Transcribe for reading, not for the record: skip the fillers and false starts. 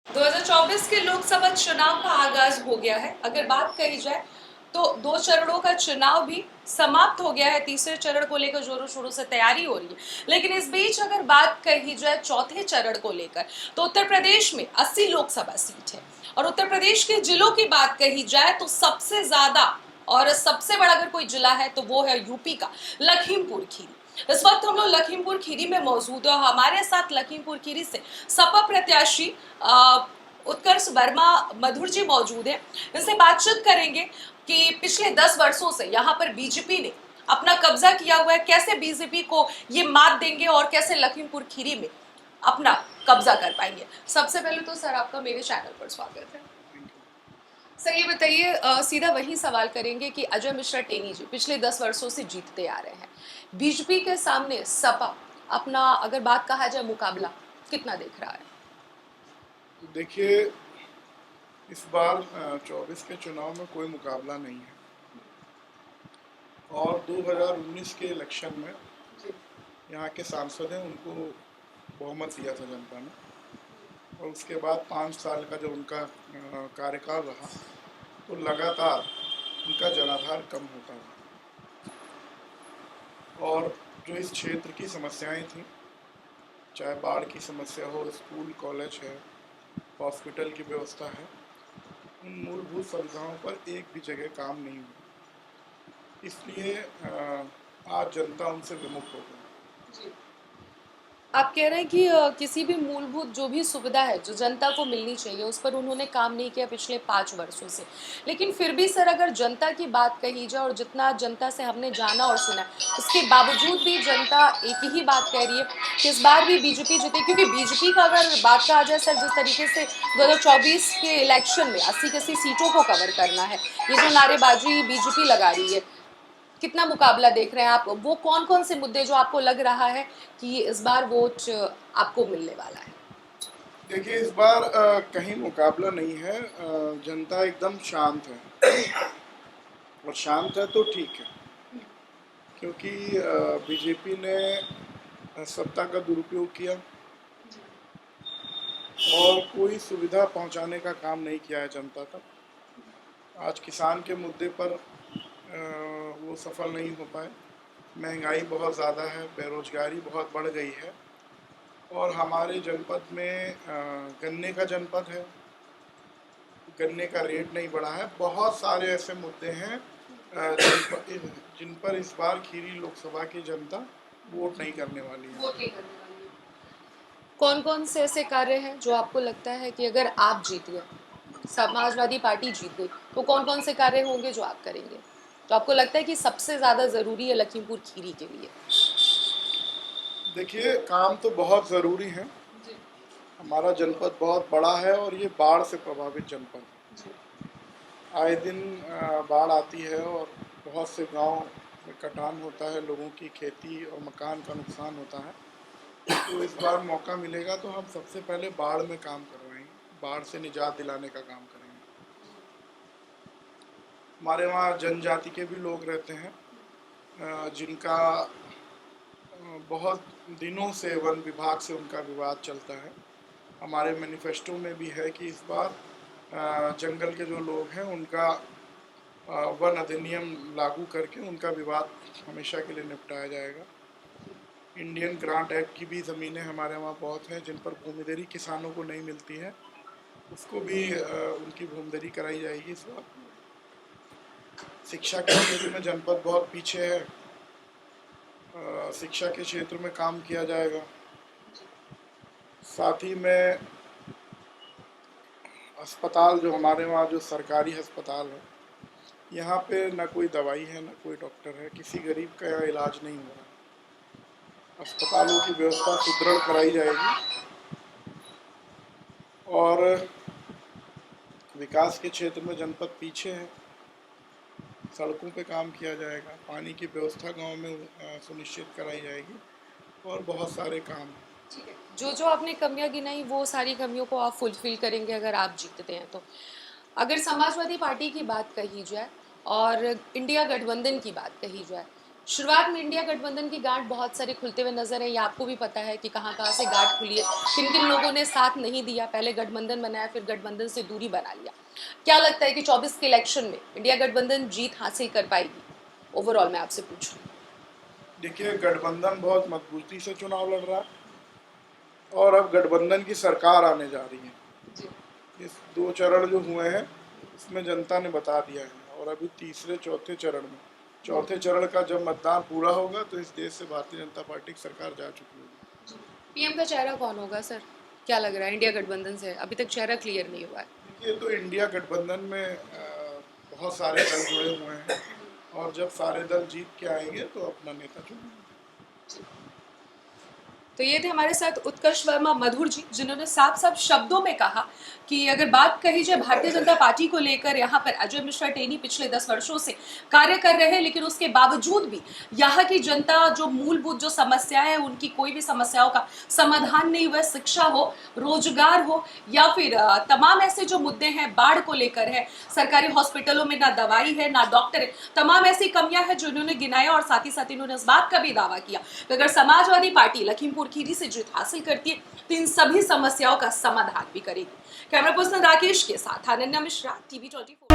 2024 के लोकसभा चुनाव का आगाज हो गया है। अगर बात कही जाए तो 2 चरणों का चुनाव भी समाप्त हो गया है। तीसरे चरण को लेकर जोरों शोरों से तैयारी हो रही है, लेकिन इस बीच अगर बात कही जाए चौथे चरण को लेकर तो उत्तर प्रदेश में 80 लोकसभा सीट है और उत्तर प्रदेश के जिलों की बात कही जाए तो सबसे ज्यादा और सबसे बड़ा अगर कोई जिला है तो वो है यूपी का लखीमपुर खीरी। इस वक्त हम लोग लखीमपुर खीरी में मौजूद है और हमारे साथ लखीमपुर खीरी से सपा प्रत्याशी उत्कर्ष वर्मा मधुर जी मौजूद है। इनसे बातचीत करेंगे कि पिछले 10 वर्षों से यहाँ पर बीजेपी ने अपना कब्जा किया हुआ है, कैसे बीजेपी को ये मात देंगे और कैसे लखीमपुर खीरी में अपना कब्जा कर पाएंगे। सबसे पहले तो सर आपका मेरे चैनल पर स्वागत है। सर ये बताइए, सीधा वही सवाल करेंगे कि अजय मिश्रा टेनी जी पिछले 10 वर्षों से जीतते आ रहे हैं, बीजेपी के सामने सपा अपना अगर बात कहा जाए मुकाबला कितना देख रहा है? देखिए, इस बार 24 के चुनाव में कोई मुकाबला नहीं है और 2019 के इलेक्शन में यहाँ के सांसद हैं उनको बहुमत दिया था जनता ने और उसके बाद 5 साल का जो उनका कार्यकाल रहा तो लगातार उनका जनाधार कम होता रहा और जो इस क्षेत्र की समस्याएं थी, चाहे बाढ़ की समस्या हो, स्कूल कॉलेज है, हॉस्पिटल की व्यवस्था है, उन मूलभूत सुविधाओं पर एक भी जगह काम नहीं हुआ। इसलिए आज जनता उनसे विमुख हो गई। आप कह रहे हैं कि किसी भी मूलभूत जो भी सुविधा है जो जनता को मिलनी चाहिए उस पर उन्होंने काम नहीं किया पिछले 5 वर्षों से। लेकिन फिर भी सर अगर जनता की बात कही जाए और जितना जनता से हमने जाना और सुना, उसके बावजूद भी जनता एक ही बात कह रही है कि इस बार भी बीजेपी जीते, क्योंकि बीजेपी का अगर बात कहा जाए सर, जिस तरीके से 2024 के इलेक्शन में 80 की 80 सीटों को कवर करना है, ये जो नारेबाजी बीजेपी लगा रही है, कितना मुकाबला देख रहे हैं आप? वो कौन कौन से मुद्दे जो आपको लग रहा है कि इस बार वोट आपको मिलने वाला है? देखिए, इस बार कहीं मुकाबला नहीं है। जनता एकदम शांत है और शांत है तो ठीक है, क्योंकि बीजेपी ने सत्ता का दुरुपयोग किया और कोई सुविधा पहुंचाने का काम नहीं किया है जनता तक। आज किसान के मुद्दे पर वो सफल नहीं हो पाए। महंगाई बहुत ज़्यादा है, बेरोजगारी बहुत बढ़ गई है और हमारे जनपद में गन्ने का जनपद है, गन्ने का रेट नहीं बढ़ा है। बहुत सारे ऐसे मुद्दे हैं जिन पर इस बार खीरी लोकसभा की जनता वोट नहीं करने वाली है। कौन कौन से ऐसे कार्य हैं जो आपको लगता है कि अगर आप जीत गए, समाजवादी पार्टी जीत गई, तो कौन कौन से कार्य होंगे जो आप करेंगे, तो आपको लगता है कि सबसे ज्यादा जरूरी है लखीमपुर खीरी के लिए? देखिए, काम तो बहुत ज़रूरी है। हमारा जनपद बहुत बड़ा है और ये बाढ़ से प्रभावित जनपद है। आए दिन बाढ़ आती है और बहुत से गांव में कटान होता है, लोगों की खेती और मकान का नुकसान होता है। तो इस बार मौका मिलेगा तो हम सबसे पहले बाढ़ में काम करवाएंगे, बाढ़ से निजात दिलाने का काम करेंगे। हमारे वहाँ जनजाति के भी लोग रहते हैं जिनका बहुत दिनों से वन विभाग से उनका विवाद चलता है। हमारे मैनिफेस्टो में भी है कि इस बार जंगल के जो लोग हैं उनका वन अधिनियम लागू करके उनका विवाद हमेशा के लिए निपटाया जाएगा। इंडियन ग्रांट एक्ट की भी ज़मीनें हमारे वहाँ बहुत हैं जिन पर भूमिदरी किसानों को नहीं मिलती है, उसको भी उनकी भूमिदरी कराई जाएगी इस बार। शिक्षा के क्षेत्र में जनपद बहुत पीछे है, शिक्षा के क्षेत्र में काम किया जाएगा। साथ ही में अस्पताल, जो हमारे वहाँ जो सरकारी अस्पताल है, यहाँ पे ना कोई दवाई है ना कोई डॉक्टर है, किसी गरीब का यहाँ इलाज नहीं हो रहा। अस्पतालों की व्यवस्था सुदृढ़ कराई जाएगी और विकास के क्षेत्र में जनपद पीछे है। सड़कों पे काम किया जाएगा, पानी की व्यवस्था गांव में सुनिश्चित कराई जाएगी और बहुत सारे काम। जो जो आपने कमियां गिनाई वो सारी कमियों को आप फुलफिल करेंगे अगर आप जीतते हैं तो? अगर समाजवादी पार्टी की बात कही जाए और इंडिया गठबंधन की बात कही जाए शुरुआत में इंडिया गठबंधन की गांठ बहुत सारे खुलते हुए नजर है, ये आपको भी पता है कि कहाँ कहाँ से गांठ खुली है, किन किन लोगों ने साथ नहीं दिया, पहले गठबंधन बनाया फिर गठबंधन से दूरी बना लिया। क्या लगता है कि 24 के इलेक्शन में इंडिया गठबंधन जीत हासिल कर पाएगी? ओवरऑल मैं आपसे पूछ रही देखिए, गठबंधन बहुत मजबूती से चुनाव लड़ रहा है और अब गठबंधन की सरकार आने जा रही है। हूँ। इस 2 चरण जो हुए हैं इसमें जनता ने बता दिया है और अभी तीसरे चौथे चरण में, चौथे चरण का जब मतदान पूरा होगा तो इस देश से भारतीय जनता पार्टी की सरकार जा चुकी होगी। पीएम का चेहरा कौन होगा सर? क्या लग रहा है इंडिया गठबंधन से? अभी तक चेहरा क्लियर नहीं हुआ है। देखिए, तो इंडिया गठबंधन में बहुत सारे दल जुड़े हुए हैं और जब सारे दल जीत के आएंगे तो अपना नेता चुनेंगे। तो ये थे हमारे साथ उत्कर्ष वर्मा मधुर जी, जिन्होंने साफ साफ शब्दों में कहा कि अगर बात कही जाए भारतीय जनता पार्टी को लेकर, यहाँ पर अजय मिश्रा टेनी पिछले 10 वर्षों से कार्य कर रहे हैं, लेकिन उसके बावजूद भी यहाँ की जनता जो मूलभूत जो समस्याएं हैं उनकी कोई भी समस्याओं का समाधान नहीं हुआ। शिक्षा हो, रोजगार हो या फिर तमाम ऐसे जो मुद्दे हैं, बाढ़ को लेकर है, सरकारी हॉस्पिटलों में ना दवाई है ना डॉक्टर है, तमाम ऐसी कमियां हैं जो इन्होंने गिनाया और साथ ही साथ इन्होंने इस बात का भी दावा किया कि अगर समाजवादी पार्टी लखीमपुर खीरी से जीत हासिल करती है तो इन सभी समस्याओं का समाधान भी करेगी। कैमरा पर्सन राकेश के साथ अनन्या मिश्रा, TV24।